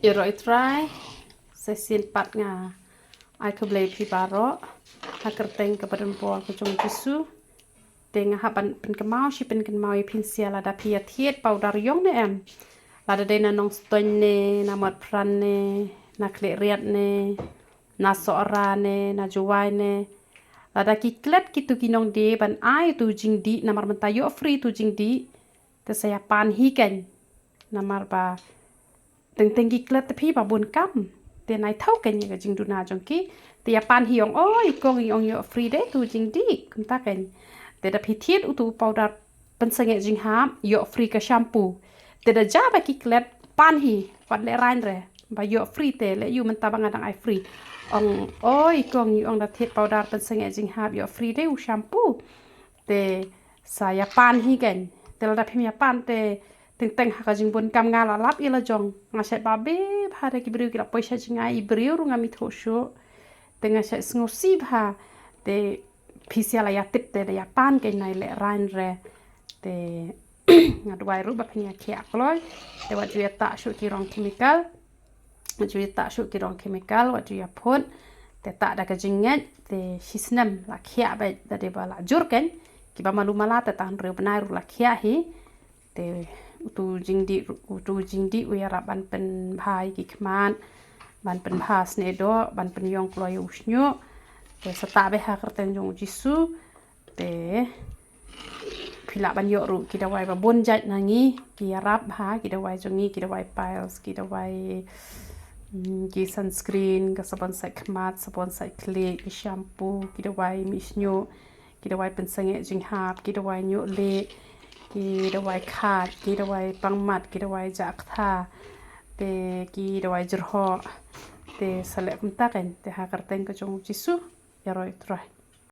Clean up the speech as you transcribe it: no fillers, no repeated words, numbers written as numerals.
Iroi try sesin pat nga ai ke blai pi baro hakar teng ke badan bol ke jong jisu teng ha ban pen ke mau si pen mau i pin sia la da pi thied powder yong ne em la da de na nong stoin ne na mat pran ne na kle riat ne na sora ne na juwai ne la da ki klet ki tu ki nong de ban ai tu jingdih na mar mentayo free tu jingdih te saya pan hi ken na mar ba teng gi klet te pi ba bun kam te nai thau ken ye jing du na jong ki te ya pan hi ong oi kong iong yo free de tu jing di kum ta ken te da pi thiet u tu powder pen sange jing ha yo free ka shampoo te da ja ba ki klet pan hi wat le rain re ba yo free te le yu man ta bang adang ai free ong oi kong iong da thiet powder pen sange jing ha yo free de u shampoo te saya pan hi ken te la da pi ya pan te teng haka jing bon kam ngala lap ila jong ngasai babe bhare ki briu ki la poisa jinga i briu ru ngami thosho tenga sa ngosi bha te phisia la ya tip te ya pan ke nai le rain re te ngadwai ru ba phnya khia kloi te wa ju ta shu ki rong chemical ju ta shu ki rong chemical wa ju ya phon te ta da ka jinget te hisnam la khia ba da de ba la jur ken ki ba malu mala te tan re banai ru la khia hi te tu jingdih u ya ban pen bhai ki khman ban pen bhas ne do ban pen yong kloi usnyo te sata be ha kerten jong jisu te phila ban yo ru ki dawai ba bon jat nangi ki rap ha ki dawai jongi ki dawai piles ki dawai ki sunscreen ka sabon sai khmat sabon sai kle ki shampoo ki dawai misnyo ki dawai pen sange jing hap ki dawai nyo le ki dawai khat ki dawai pangmat ki dawai jak tha te ki dawai jurho te sale kum ta ken te ha karteng ka jong jisu ya roi trai